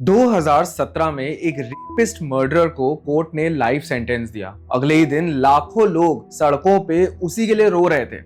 2017 में एक rapist murderer को कोर्ट ने लाइफ सेंटेंस दिया। अगले ही दिन लाखों लोग सड़कों पे उसी के लिए रो रहे थे।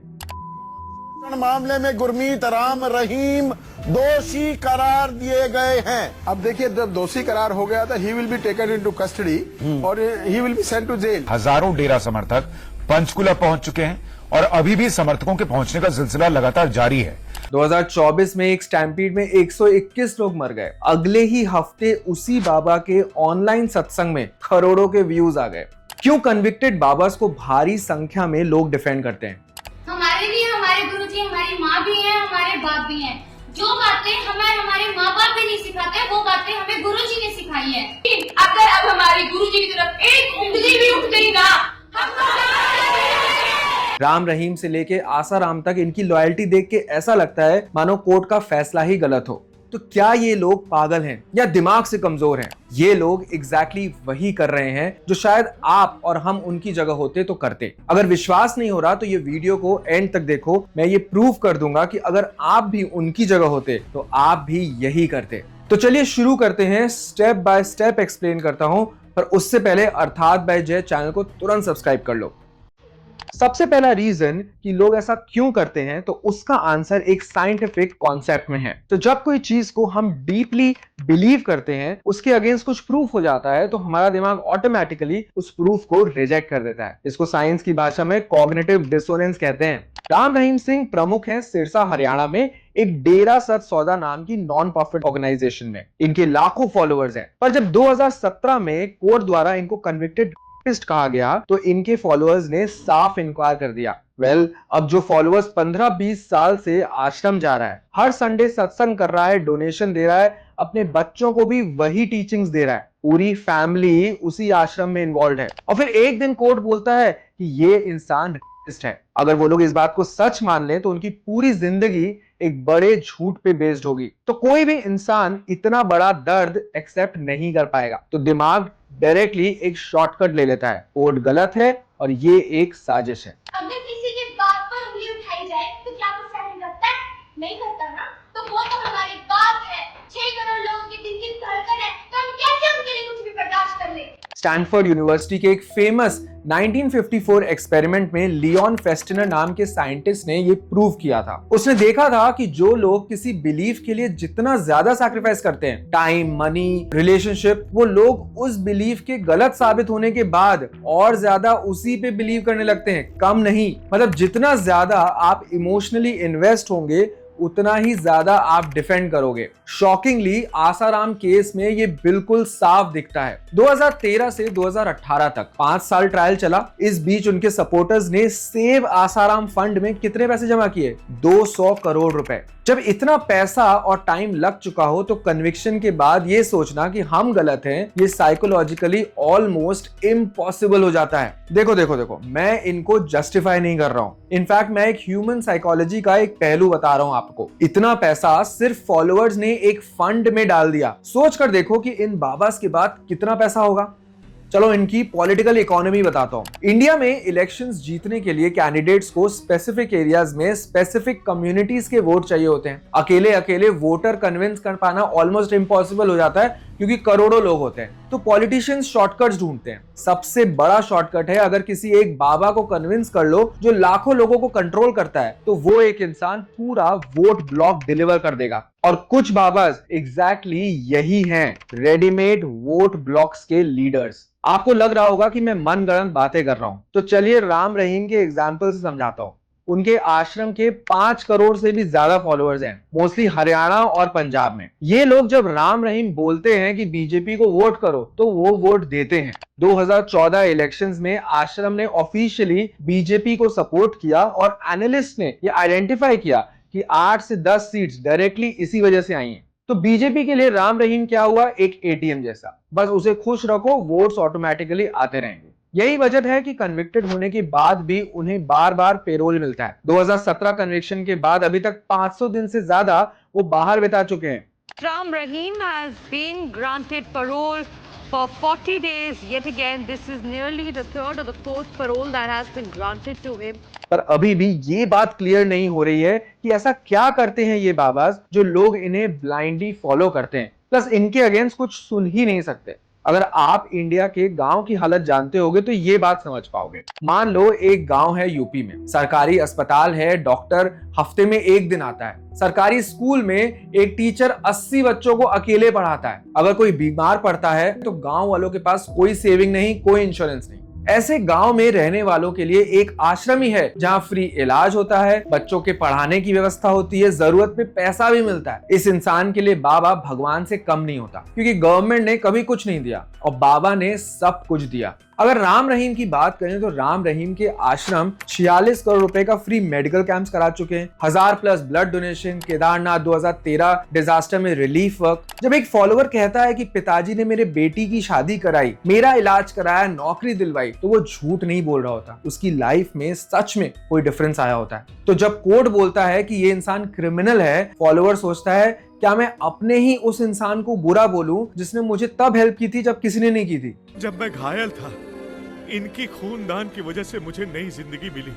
मामले में गुरमीत राम रहीम दोषी करार दिए गए हैं। अब देखिए, जब दोषी करार हो गया था, he will be taken into custody और he will be sent to jail. हजारों डेरा समर्थक पंचकुला पहुंच चुके हैं और अभी भी समर्थकों के पहुंचने का सिलसिला लगातार जारी है। 2024 में एक स्टैम्पीड में 121 लोग मर गए। अगले ही हफ्ते उसी बाबा के ऑनलाइन सत्संग में करोड़ों के व्यूज आ गए। क्यों कन्विक्टेड बाबास को भारी संख्या में लोग डिफेंड करते हैं? हमारे लिए हमारे गुरुजी हमारी माँ भी हैं, हमारे बाप भी हैं। जो बातें हमारे माँ बाप भी नहीं सिखाते, वो बातें हमें गुरुजी ने सिखाई है। अगर अब हमारी गुरुजी की तरफ एक उंगली भी उठ गई ना, राम रहीम से लेके आसाराम तक इनकी लॉयल्टी देख के ऐसा लगता है मानो कोर्ट का फैसला ही गलत हो। तो क्या ये लोग पागल हैं या दिमाग से कमजोर हैं? ये लोग एग्जैक्टली वही कर रहे हैं जो शायद आप और हम उनकी जगह होते तो करते। अगर विश्वास नहीं हो रहा तो ये वीडियो को एंड तक देखो। मैं ये प्रूव कर दूंगा कि अगर आप भी उनकी जगह होते तो आप भी यही करते। तो चलिए शुरू करते हैं। स्टेप बाय स्टेप एक्सप्लेन करता हूं, पर उससे पहले अर्थात बाय जय चैनल को तुरंत सब्सक्राइब कर लो। सबसे पहला रीजन कि लोग ऐसा क्यों करते हैं, तो उसका आंसर एक साइंटिफिक कॉन्सेप्ट में है। तो जब कोई चीज को हम डीपली बिलीव करते हैं, उसके अगेंस्ट कुछ प्रूफ हो जाता है, तो हमारा दिमाग ऑटोमेटिकली उस प्रूफ को रिजेक्ट कर देता है। इसको साइंस की भाषा में कॉग्निटिव डिसोनेंस कहते हैं। राम रहीम सिंह प्रमुख हैं सिरसा हरियाणा में एक डेरा सत सौदा नाम की नॉन प्रॉफिट ऑर्गेनाइजेशन में। इनके लाखों फॉलोअर्स हैं। पर जब 2017 में कोर्ट द्वारा इनको कन्विक्टेड कहा गया तो इनके फॉलोअर्स ने साफ इनकार कर दिया। अब जो फॉलोअर्स 15-20 साल से आश्रम जा रहा है, हर संडे सत्संग कर रहा है, डोनेशन दे रहा है, अपने बच्चों को भी वही टीचिंग्स दे रहा है, पूरी फैमिली उसी आश्रम में इन्वॉल्व है, और फिर एक दिन कोर्ट बोलता है कि ये इंसान रेपिस्ट है। अगर वो लोग इस बात को सच मान लें तो उनकी पूरी जिंदगी एक बड़े झूठ पे बेस्ड होगी। तो कोई भी इंसान इतना बड़ा दर्द एक्सेप्ट नहीं कर पाएगा। तो दिमाग डायरेक्टली एक शॉर्टकट ले लेता है। कोर्ट गलत है और ये एक साजिश है। अगर किसी की बात पर उंगली उठाई जाए तो क्या वो सहन करता है? नहीं करता ना। तो वो तो हमारे बाप है, 6 करोड़ लोगों की दिल की धड़कन है, तो हम कैसे उनके लिए कुछ भी बर्दाश्त कर ले? स्टैनफोर्ड यूनिवर्सिटी के एक फेमस 1954 एक्सपेरिमेंट में लियोन फेस्टिनर नाम के साइंटिस्ट ने ये प्रूव किया था। उसने देखा था कि जो लोग किसी बिलीफ के लिए जितना ज्यादा सैक्रिफाइस करते हैं, टाइम, मनी, रिलेशनशिप, वो लोग उस बिलीफ के गलत साबित होने के बाद और ज्यादा उसी पे बिलीव करने लगते हैं, कम नहीं। मतलब जितना ज्यादा आप इमोशनली इन्वेस्ट होंगे उतना ही ज्यादा आप डिफेंड करोगे। शॉकिंगली आसाराम केस में ये बिल्कुल साफ दिखता है। 2013 से 2018 तक 5 साल ट्रायल चला। इस बीच उनके सपोर्टर्स ने सेव आसाराम फंड में कितने पैसे जमा किए? 200 करोड़ रुपए। जब इतना पैसा और टाइम लग चुका हो तो कन्विक्शन के बाद ये सोचना कि हम गलत हैं, ये साइकोलॉजिकली ऑलमोस्ट इम्पॉसिबल हो जाता है। देखो, मैं इनको जस्टिफाई नहीं कर रहा हूं। इनफैक्ट मैं एक ह्यूमन साइकोलॉजी का एक पहलू बता रहा हूं आपको। इतना पैसा सिर्फ फॉलोअर्स ने एक फंड में डाल दिया। सोच कर देखो कि इन बाबास के बाद कितना पैसा होगा। चलो इनकी पॉलिटिकल इकोनॉमी बताता हूं। इंडिया में इलेक्शंस जीतने के लिए कैंडिडेट्स को स्पेसिफिक एरियाज में स्पेसिफिक कम्युनिटीज के वोट चाहिए होते हैं। अकेले वोटर कन्विंस कर पाना ऑलमोस्ट इम्पॉसिबल हो जाता है क्योंकि करोड़ों लोग होते हैं। तो पॉलिटिशियंस शॉर्टकट्स ढूंढते हैं। सबसे बड़ा शॉर्टकट है, अगर किसी एक बाबा को कन्विंस कर लो जो लाखों लोगों को कंट्रोल करता है, तो वो एक इंसान पूरा वोट ब्लॉक डिलीवर कर देगा। और कुछ बाबास एग्जैक्टली यही हैं, रेडीमेड वोट ब्लॉक्स के लीडर्स। आपको लग रहा होगा कि मैं मनगढ़ंत बातें कर रहा हूं, तो चलिए राम रहीम के एग्जाम्पल से समझाता हूं। उनके आश्रम के 5 करोड़ से भी ज्यादा फॉलोअर्स हैं, मोस्टली हरियाणा और पंजाब में। ये लोग जब राम रहीम बोलते हैं कि बीजेपी को वोट करो तो वो वोट देते हैं। 2014 इलेक्शंस में आश्रम ने ऑफिशियली बीजेपी को सपोर्ट किया और एनालिस्ट ने ये आइडेंटिफाई किया कि 8 से 10 सीट्स डायरेक्टली इसी वजह से आई हैं। तो बीजेपी के लिए राम रहीम क्या हुआ? एक एटीएम जैसा। बस उसे खुश रखो, वोट्स ऑटोमेटिकली आते रहेंगे। यही वजह है कि कन्विक्टेड होने के बाद भी उन्हें बार बार पेरोल मिलता है। 2017 कन्विक्शन के बाद अभी तक 500 दिन से ज्यादा वो बाहर बिता चुके हैं। Ram Rahim has been granted parole for 40 days. Yet again, this is nearly the third or the fourth parole that has been granted to him. पर अभी भी ये बात क्लियर नहीं हो रही है कि ऐसा क्या करते हैं ये बाबास जो लोग इन्हें ब्लाइंडली फॉलो करते हैं। प्लस इनके अगेंस्ट कुछ सुन ही नहीं सकते। अगर आप इंडिया के गांव की हालत जानते होगे तो ये बात समझ पाओगे। मान लो एक गांव है यूपी में, सरकारी अस्पताल है, डॉक्टर हफ्ते में 1 दिन आता है। सरकारी स्कूल में एक टीचर 80 बच्चों को अकेले पढ़ाता है। अगर कोई बीमार पड़ता है तो गांव वालों के पास कोई सेविंग नहीं, कोई इंश्योरेंस नहीं। ऐसे गांव में रहने वालों के लिए एक आश्रम ही है जहां फ्री इलाज होता है, बच्चों के पढ़ाने की व्यवस्था होती है, जरूरत पे पैसा भी मिलता है। इस इंसान के लिए बाबा भगवान से कम नहीं होता, क्योंकि गवर्नमेंट ने कभी कुछ नहीं दिया और बाबा ने सब कुछ दिया। अगर राम रहीम की बात करें तो राम रहीम के आश्रम 46 करोड़ रुपए का फ्री मेडिकल कैंप्स करा चुके हैं, 1000+ ब्लड डोनेशन, केदारनाथ 2013 डिजास्टर में रिलीफ वर्क। जब एक फॉलोवर कहता है कि पिताजी ने मेरे बेटी की शादी कराई, मेरा इलाज कराया, नौकरी दिलवाई, तो वो झूठ नहीं बोल रहा होता, उसकी लाइफ में सच में कोई डिफरेंस आया होता है। तो जब कोर्ट बोलता है कि ये इंसान क्रिमिनल है, फॉलोवर सोचता है क्या मैं अपने ही उस इंसान को बुरा बोलूं जिसने मुझे तब हेल्प की थी जब किसी ने नहीं की थी। जब मैं घायल था, इनकी खूनदान की वजह से मुझे नई जिंदगी मिली।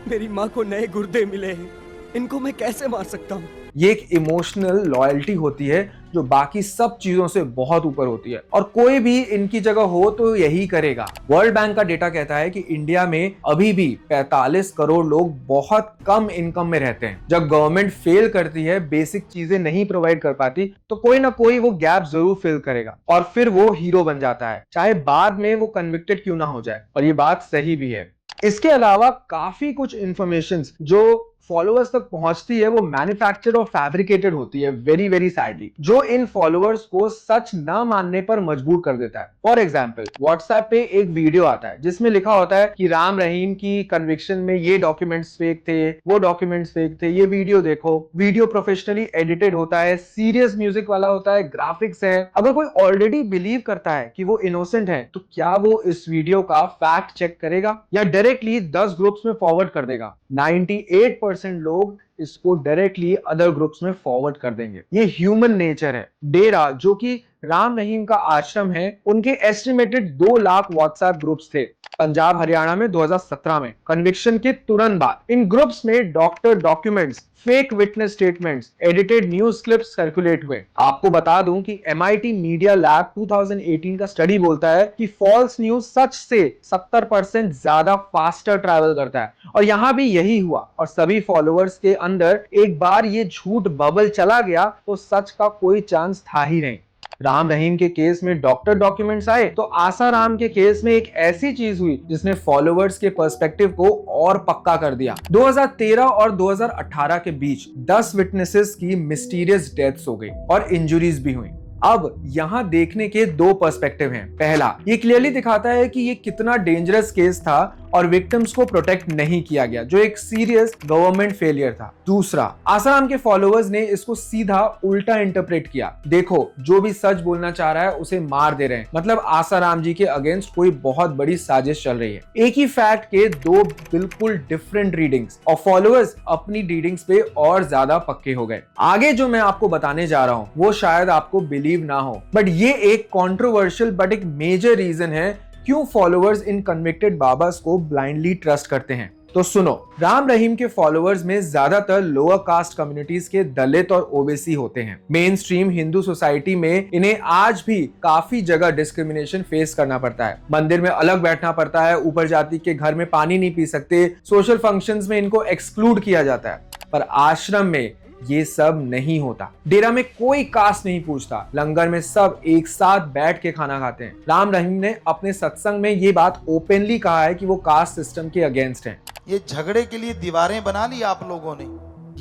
मेरी माँ को नए गुर्दे मिले हैं, इनको मैं कैसे मार सकता हूँ? ये एक इमोशनल लॉयल्टी होती है जो बाकी सब चीजों से बहुत ऊपर होती है, और कोई भी इनकी जगह हो तो यही करेगा। वर्ल्ड बैंक का डेटा कहता है कि इंडिया में अभी भी 45 करोड़ लोग बहुत कम इनकम में रहते हैं। जब गवर्नमेंट फेल करती है, बेसिक चीजें नहीं प्रोवाइड कर पाती, तो कोई ना कोई वो गैप जरूर फिल करेगा और फिर वो हीरो बन जाता है, चाहे बाद में वो कन्विक्टेड क्यों ना हो जाए। और ये बात सही भी है। इसके अलावा काफी कुछ इंफॉर्मेशन जो फॉलोअर्स तक पहुंचती है वो मैन्युफैक्चर्ड और फैब्रिकेटेड होती है, वेरी वेरी सैडली, जो इन फॉलोअर्स को सच ना मानने पर मजबूर कर देता है। फॉर एग्जाम्पल, व्हाट्सएप पे एक वीडियो आता है जिसमें लिखा होता है कि राम रहीम की कन्विक्शन में ये डॉक्यूमेंट्स फेक थे, वो डॉक्यूमेंट्स फेक थे, ये वीडियो देखो। वीडियो प्रोफेशनली एडिटेड होता है, सीरियस म्यूजिक वाला होता है, ग्राफिक्स है। अगर कोई ऑलरेडी बिलीव करता है कि वो इनोसेंट है तो क्या वो इस वीडियो का फैक्ट चेक करेगा या डायरेक्टली 10 ग्रुप्स में फॉरवर्ड कर देगा? 98% लोग इसको डायरेक्टली अदर ग्रुप्स में फॉरवर्ड कर देंगे। ये ह्यूमन नेचर है। डेरा, जो कि राम रहीम का आश्रम है, उनके एस्टिमेटेड 2 लाख व्हाट्सएप ग्रुप्स थे पंजाब हरियाणा में 2017 में, कन्विक्शन के तुरंत बाद। इन ग्रुप्स में doctor documents, fake witness statements, edited news clips circulate हुए। आपको बता दूं कि MIT मीडिया लैब 2018 का स्टडी बोलता है कि फॉल्स न्यूज सच से 70% ज्यादा फास्टर ट्रैवल करता है, और यहां भी यही हुआ। और सभी फॉलोअर्स के अंदर एक बार ये झूठ बबल चला गया तो सच का कोई चांस था ही नहीं। राम रहीम के केस में डॉक्टर डॉक्यूमेंट्स आए तो आसाराम के केस में एक ऐसी चीज हुई जिसने फॉलोअर्स के पर्सपेक्टिव को और पक्का कर दिया। 2013 और 2018 के बीच 10 विटनेसेस की मिस्टीरियस डेथ्स हो गई और इंजुरीज भी हुई। अब यहाँ देखने के 2 पर्सपेक्टिव हैं। पहला, ये क्लियरली दिखाता है कि ये कितना डेंजरस केस था और विक्टिम्स को प्रोटेक्ट नहीं किया गया, जो एक सीरियस गवर्नमेंट फेलियर था। दूसरा, आसाराम के फॉलोअर्स ने इसको सीधा उल्टा इंटरप्रेट किया। देखो, जो भी सच बोलना चाह रहा है उसे मार दे रहे हैं, मतलब आसाराम जी के अगेंस्ट कोई बहुत बड़ी साजिश चल रही है। एक ही फैक्ट के 2 बिल्कुल डिफरेंट रीडिंग्स, और फॉलोअर्स अपनी रीडिंग्स पे और ज्यादा पक्के हो गए। आगे जो मैं आपको बताने जा रहा हूं वो शायद आपको बिलीव ना हो, बट ये एक कंट्रोवर्शियल बट एक मेजर रीजन है क्यों फॉलोअर्स इन कन्विक्टेड बाबास को ब्लाइंडली ट्रस्ट करते हैं। तो सुनो, राम रहीम के फॉलोअर्स में ज्यादातर लोअर कास्ट कम्युनिटीज के दलित और ओबीसी होते हैं। मेन स्ट्रीम हिंदू सोसाइटी में इन्हें आज भी काफी जगह डिस्क्रिमिनेशन फेस करना पड़ता है। मंदिर में अलग बैठना पड़ता है, ऊपर जाति के घर में पानी नहीं पी सकते, सोशल फंक्शंस में इनको एक्सक्लूड किया जाता है। पर आश्रम में ये सब नहीं होता। डेरा में कोई कास्ट नहीं पूछता, लंगर में सब एक साथ बैठ के खाना खाते हैं। राम रहीम ने अपने सत्संग में ये बात ओपनली कहा है कि वो कास्ट सिस्टम के अगेंस्ट हैं। ये झगड़े के लिए दीवारें बना ली आप लोगों ने,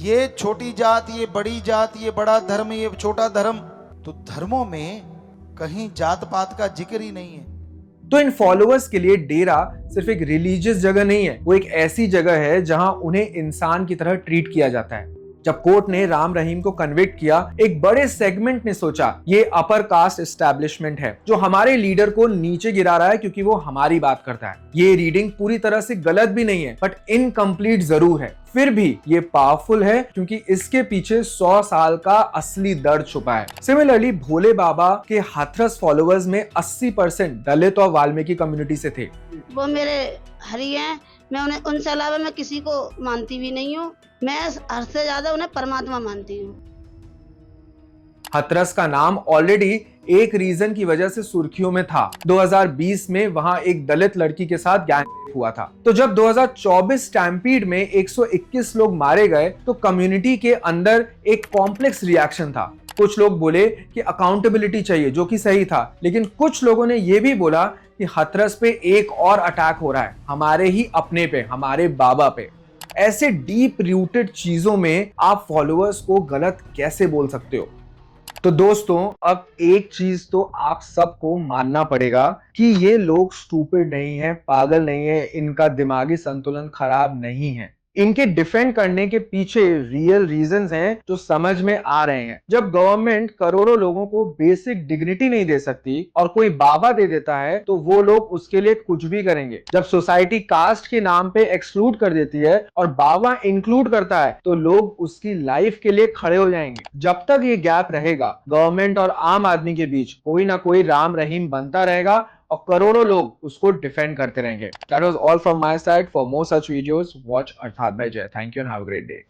ये छोटी जात, ये बड़ी जात, ये बड़ा धर्म, ये छोटा धर्म। तो धर्मों में कहीं जात पात का जिक्र ही नहीं है। तो इन फॉलोअर्स के लिए डेरा सिर्फ एक रिलीजियस जगह नहीं है, वो एक ऐसी जगह है जहां उन्हें इंसान की तरह ट्रीट किया जाता है। जब कोर्ट ने राम रहीम को कन्विक्ट किया, एक बड़े सेगमेंट ने सोचा ये अपर कास्ट एस्टैब्लिशमेंट है जो हमारे लीडर को नीचे गिरा रहा है क्योंकि वो हमारी बात करता है। ये रीडिंग पूरी तरह से गलत भी नहीं है, बट इनकम्प्लीट जरूर है। फिर भी ये पावरफुल है क्योंकि इसके पीछे 100 साल का असली दर्द छुपा है। सिमिलरली भोले बाबा के हाथरस फॉलोअर्स में 80% दलित और वाल्मीकि कम्युनिटी से थे। वो मेरे हरि हैं, मैं उन्हें, उनसे अलावा मैं किसी को मानती भी नहीं हूँ। मैं हद से ज्यादा उन्हें परमात्मा मानती हूँ। हथरस का नाम ऑलरेडी एक रीजन की वजह से सुर्खियों में था। 2020 में वहां एक दलित लड़की के साथ गैंग हुआ था। तो जब 2024 स्टैम्पीड में 121 लोग मारे गए तो कम्युनिटी के अंदर एक कॉम्प्लेक्स रिएक्शन था। कुछ लोग बोले कि अकाउंटेबिलिटी चाहिए, जो कि सही था, लेकिन कुछ लोगों ने यह भी बोला कि हथरस पे एक और अटैक हो रहा है, हमारे ही अपने पे, हमारे बाबा पे। ऐसे डीप रूटेड चीजों में आप फॉलोअर्स को गलत कैसे बोल सकते हो? तो दोस्तों, अब एक चीज तो आप सबको मानना पड़ेगा कि ये लोग स्टूपिड नहीं है, पागल नहीं है, इनका दिमागी संतुलन खराब नहीं है। इनके डिफेंड करने के पीछे रियल रीजंस हैं जो समझ में आ रहे हैं। जब गवर्नमेंट करोड़ों लोगों को बेसिक डिग्निटी नहीं दे सकती और कोई बाबा दे देता है तो वो लोग उसके लिए कुछ भी करेंगे। जब सोसाइटी कास्ट के नाम पे एक्सक्लूड कर देती है और बाबा इंक्लूड करता है तो लोग उसकी लाइफ के लिए खड़े हो जाएंगे। जब तक ये गैप रहेगा, गवर्नमेंट और आम आदमी के बीच कोई ना कोई राम रहीम बनता रहेगा और करोड़ों लोग उसको डिफेंड करते रहेंगे। That was all from my side. For more such videos, watch Arthat by Jay. Thank you and have a great day.